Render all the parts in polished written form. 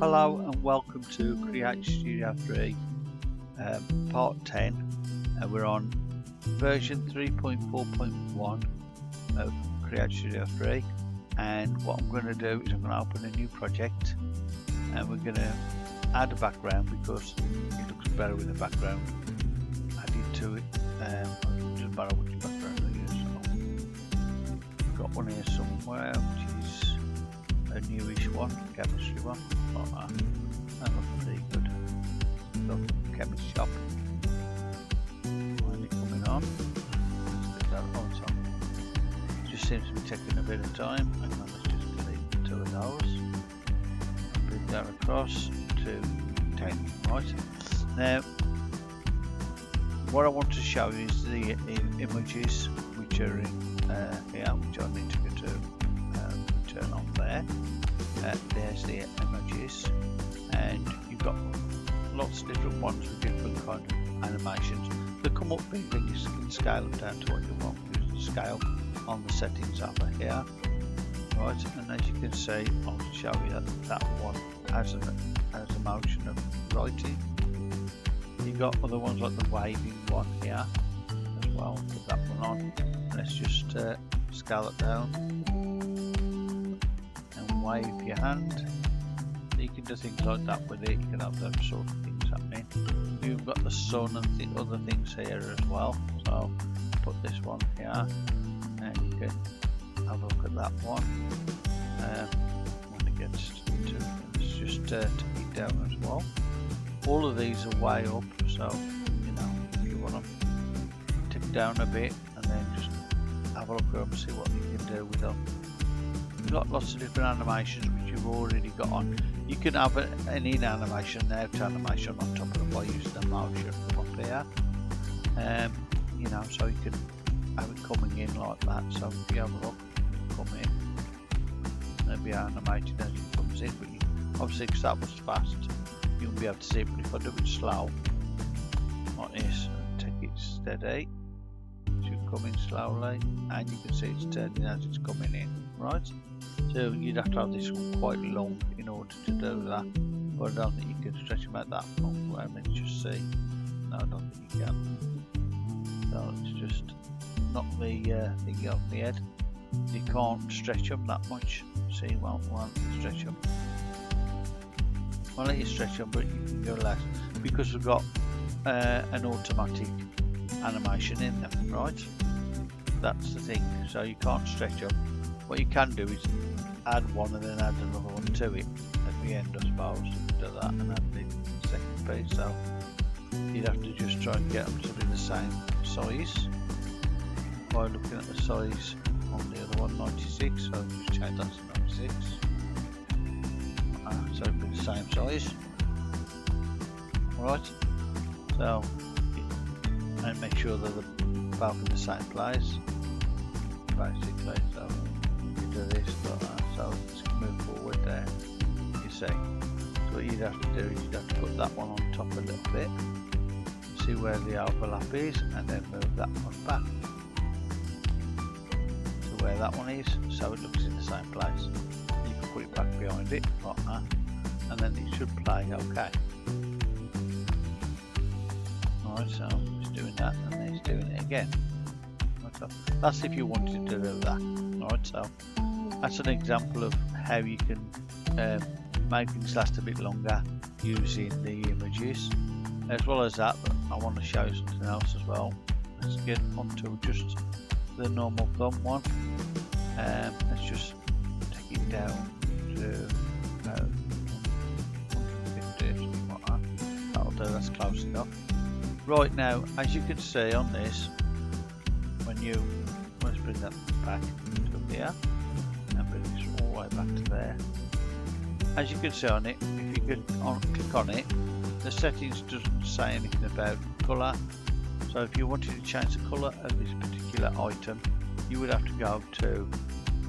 Hello and welcome to Create Studio 3 part 10. We're on version 3.4.1 of Create Studio 3, and what I'm going to do is I'm going to open a new project and we're going to add a background because it looks better with a background added to it. It doesn't matter which background I use. So I've got one here somewhere which is a newish one, chemistry one. That looks pretty good. So, chemist shop. Finally coming on. Let's get that on. So, it just seems to be taking a bit of time. Hang on, let's just delete 2 of those. Bring that across to 10. Right. Now, what I want to show you is the images which are in here, which I need to go to turn on there. There's the images, and you've got lots of different ones with different kind of animations. They come up big and you can scale them down to what you want. Use the scale on the settings over here, right? And as you can see, I'll show you that one has a motion of writing. You've got other ones like the waving one here as well. Put that one on. Let's just scale it down. Wave your hand. You can do things like that with it. You can have those sort of things happening. You've got the sun and other things here as well. So put this one here, and you can have a look at that one. When it gets to let's just take it down as well. All of these are way up, so you know if you want to tick down a bit and then just have a look at them and see what you can do with them. You've got lots of different animations which you've already got on. You can have an in animation, out animation on top of them by using the motion from up here. You know, so you can have it coming in like that. So if you have a look, come in, it'll be animated as it comes in. But you, obviously, because that was fast, you won't be able to see it. But if I do it slow, like this, and take it steady, it should come in slowly, and you can see it's turning as it's coming in, right? So you'd have to have this one quite long in order to do that, but I don't think you can stretch them out that long. Let me just see. No, I don't think you can. So it's just not the thing on the head. You can't stretch them that much. See, you won't stretch them. I'll let you stretch them, but you can go less because we've got an automatic animation in them, right? That's the thing. So you can't stretch them. What you can do is add one and then add another one to it at the end, I suppose. You can do that and add the second piece. So you'd have to just try and get them to be the same size by looking at the size on the other one, 96. So just change that to 96. So it'll be the same size. Right. So and make sure that they're both in the same place. Basically, so you do this, so let's move forward there. You see, so what you'd have to do is you'd have to put that one on top a little bit, see where the overlap is, and then move that one back to where that one is, so it looks in the same place. You can put it back behind it like that, and then it should play okay. Alright, so it's doing that, and then it's doing it again. So that's if you wanted to do that. Alright, so that's an example of how you can make things last a bit longer using the images. As well as that, I want to show you something else as well. Let's get onto just the normal thumb one. Let's just take it down to about 150 or something like that. That'll do, that's close enough. Right, now as you can see on this, let's bring that back to here and bring this all the way back to there. As you can see on it, if you could click on it, the settings doesn't say anything about colour. So if you wanted to change the colour of this particular item, you would have to go to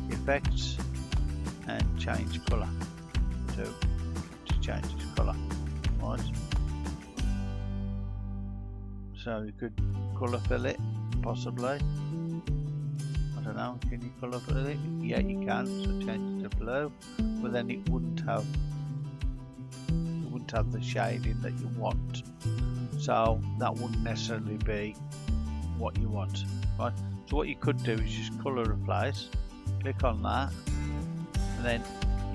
effects and change colour to change its colour. Right. So you could colour fill it possibly. I don't know, can you colour fill it? Yeah, you can, so change it to blue, but then it wouldn't have won't have the shading that you want, so that wouldn't necessarily be what you want, right? So what you could do is just color replace, click on that, and then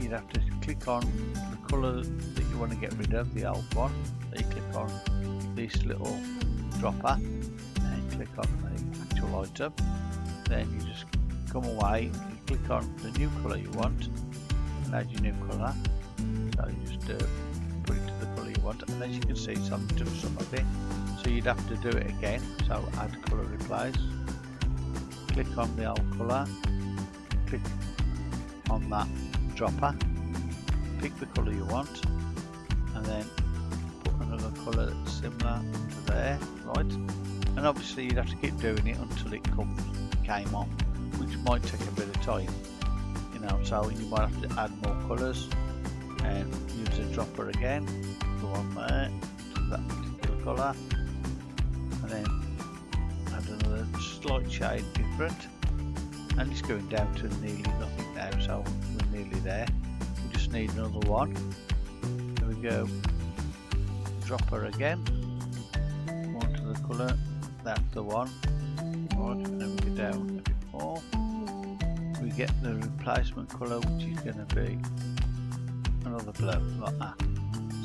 you'd have to click on the color that you want to get rid of, the old one. So you click on this little dropper and click on the actual item, then you just come away, you click on the new color you want and add your new color. So you just put it to the colour you want, and as you can see it's on to some of it, so you'd have to do it again. So add colour replace, click on the old colour, click on that dropper, pick the colour you want, and then put another colour that's similar to there, right? And obviously you'd have to keep doing it until it came on, which might take a bit of time, you know, so you might have to add more colours and use the dropper again, go on there to that particular colour, and then add another slight shade different, and it's going down to nearly nothing now, so we're nearly there. We just need another one. There we go, dropper again, go on to the colour, that's the one, right, and then we go down a bit more, we get the replacement colour, which is going to be another blue like that.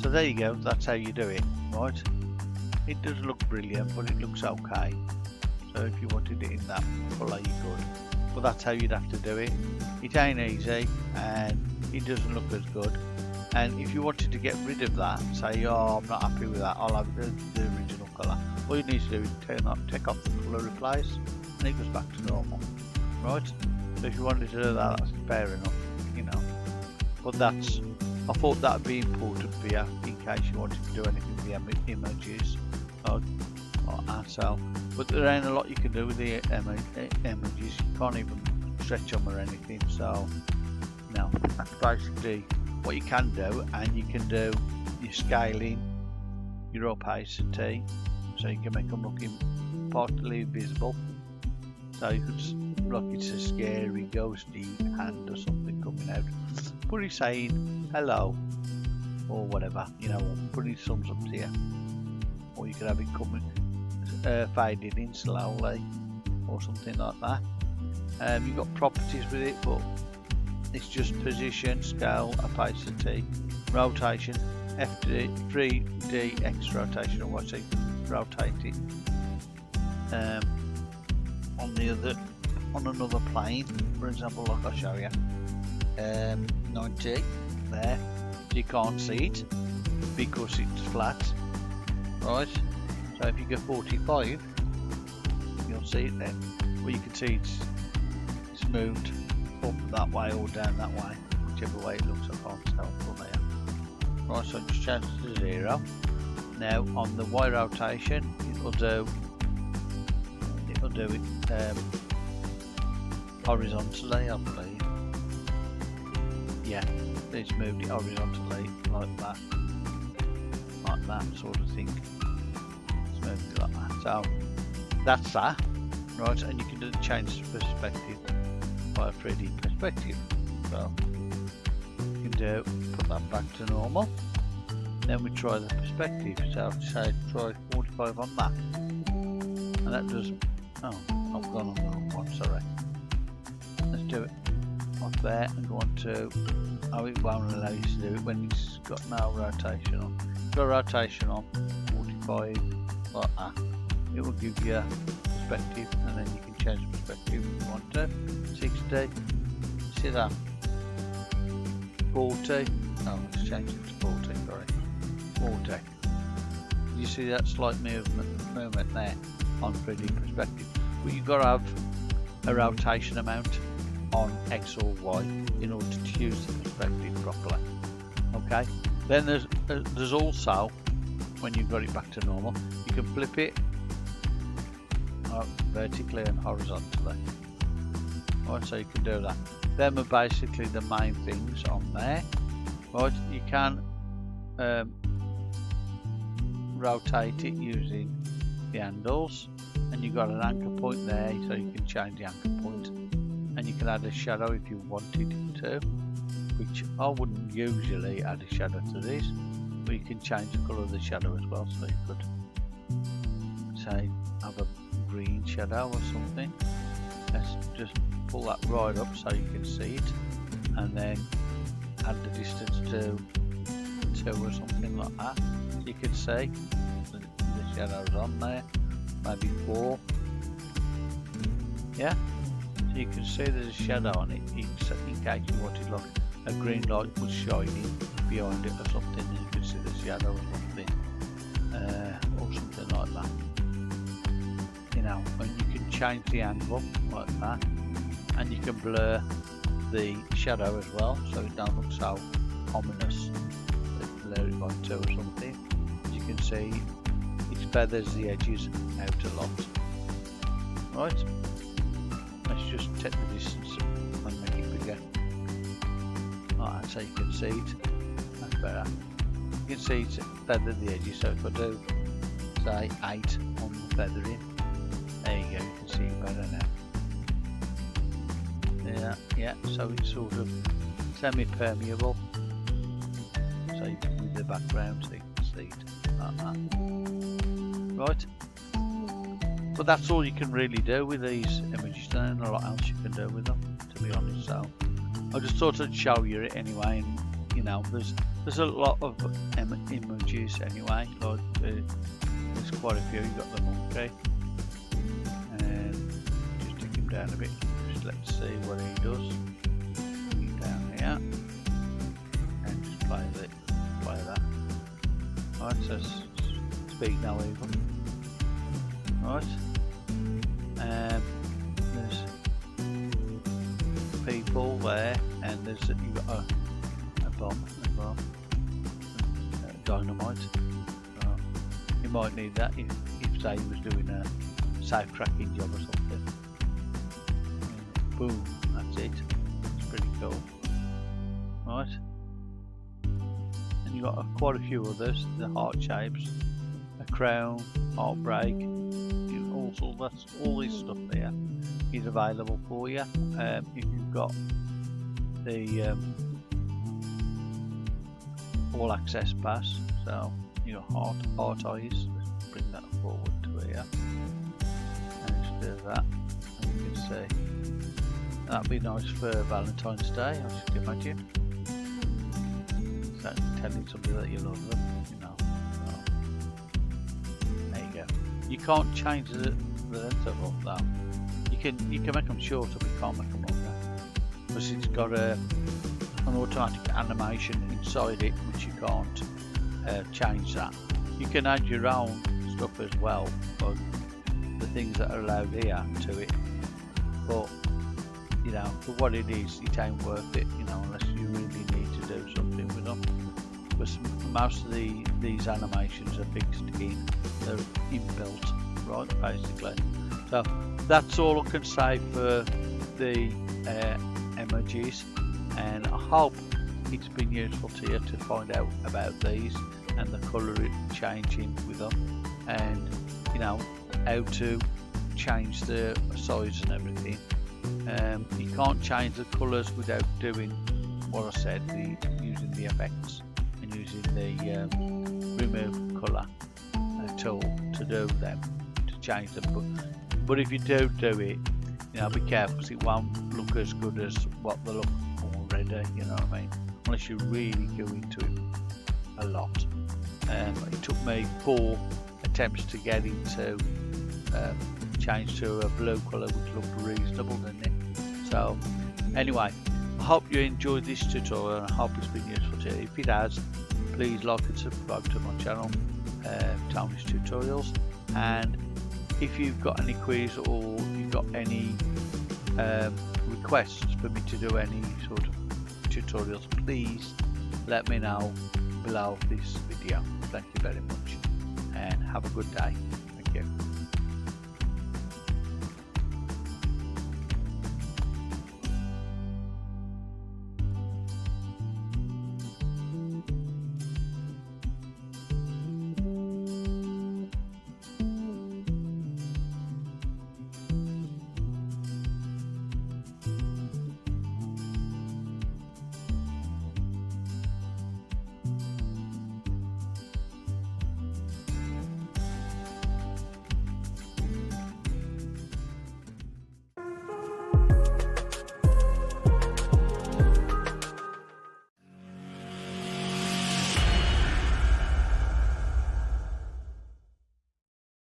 So there you go, that's how you do it, right? It does look brilliant, but it looks okay. So if you wanted it in that colour you could, but that's how you'd have to do it. It ain't easy and it doesn't look as good, and if you wanted to get rid of that, say, oh, I'm not happy with that, I'll have the original colour, all you need to do is take off the colour replace and it goes back to normal, right? So if you wanted to do that, that's fair enough, you know, but that's, I thought that would be important for you in case you wanted to do anything with the images or so. But there ain't a lot you can do with the images, you can't even stretch them or anything, so no, that's basically what you can do. And you can do your scaling, your opacity, so you can make them looking partly visible, so you could look, it's a scary ghosty hand or something coming out, but he's saying hello or whatever, you know, putting thumbs up to you, or you could have it coming fading in slowly or something like that. You've got properties with it, but it's just position, scale, opacity, rotation, FD, 3D X rotation, or what's it, rotate it on another plane, for example, like I'll show you. 90 there, you can't see it because it's flat, right? So if you go 45, you'll see it then, but you can see it's moved up that way or down that way, whichever way it looks. I can't tell from here. Right, so just change it to 0. Now on the Y rotation, it'll do it horizontally, I believe. Yeah, it's moved it horizontally like that sort of thing. It's moved it like that. So that's that, right? And you can change the perspective by a 3D perspective. So you can put that back to normal. Then we try the perspective. So say try 45 on that, and that does. Oh, I've gone on the wrong one. Sorry. Let's do it off there and go on to. Oh, it won't allow you to do it when it's got no rotation on. Got rotation on 45 like that. It will give you perspective, and then you can change perspective if you want to. 60. See that? 40. Oh, let's change it to 40. Sorry. 40. You see that slight movement there on 3D perspective, but you've got to have a rotation amount on X or Y in order to use the perspective properly. Okay, then there's also, when you've got it back to normal, you can flip it vertically and horizontally. Right, so you can do that. Them are basically the main things on there. Right, you can rotate it using the handles, and you've got an anchor point there, so you can change the anchor point, and you can add a shadow if you wanted to, which I wouldn't usually add a shadow to this, But you can change the colour of the shadow as well, so you could say have a green shadow or something. Let's just pull that right up so you can see it, and then add the distance to 2 or something like that. You can see the shadows on there, maybe 4. Yeah, so you can see there's a shadow on it in case you wanted like a green light was shining behind it or something, and you can see the shadow or something, like that. You know, and you can change the angle like that, and you can blur the shadow as well, so it don't look so ominous. Blur it by 2 or something. As you can see, it feathers the edges out a lot. Right, let's just take the distance and make it bigger. Alright, so you can see it. That's better. You can see it feathered the edges, so if I do say 8 on the feathering, there you go, you can see it better now. Yeah, so it's sort of semi-permeable, so you can move the background so you can see it like that. Right, but that's all you can really do with these images. There ain't a lot else you can do with them, to be honest. So I just thought I'd show you it anyway, and you know, there's a lot of emojis anyway. Like there's quite a few. You've got the monkey, and just take him down a bit. Just let's see what he does. Down here, and just play that. Right, so speak now even. Right, there's people there, and there's you've got a bomb as well, dynamite. You might need that if say he was doing a safe cracking job or something. Boom, that's it. It's pretty cool. Right, and you've got quite a few others. The heart shapes, a crown, heartbreak. That's all this stuff there is available for you. If you've got the all access pass, so you know heart eyes. Let's bring that forward to here, and just do that, and you can see that'd be nice for Valentine's Day, I should imagine. So telling somebody that you love them, you know. So, there you go. You can't change the length of them though. You can make them shorter, but you can't make them longer, because it's got an automatic animation inside it, which you can't change that. You can add your own stuff as well, but the things that are allowed here to it. But you know, for what it is, it ain't worth it. You know, unless you really need to do something with them. Because most of these animations are fixed in, they're inbuilt. Right, basically. So that's all I can say for the emojis, and I hope it's been useful to you to find out about these and the colour changing with them, and you know how to change the size and everything. You can't change the colours without doing what I said, using the effects and using the remove colour tool to do them. Change them, but if you do it, you know, be careful, because it won't look as good as what they look already, you know what I mean, unless you really go into it a lot. It took me 4 attempts to get it to change to a blue colour, which looked reasonable, didn't it? So anyway, I hope you enjoyed this tutorial, and I hope it's been useful to you. If it has, please like and subscribe to my channel, Tony's Tutorials, and if you've got any queries or you've got any requests for me to do any sort of tutorials, please let me know below this video. Thank you very much, and have a good day.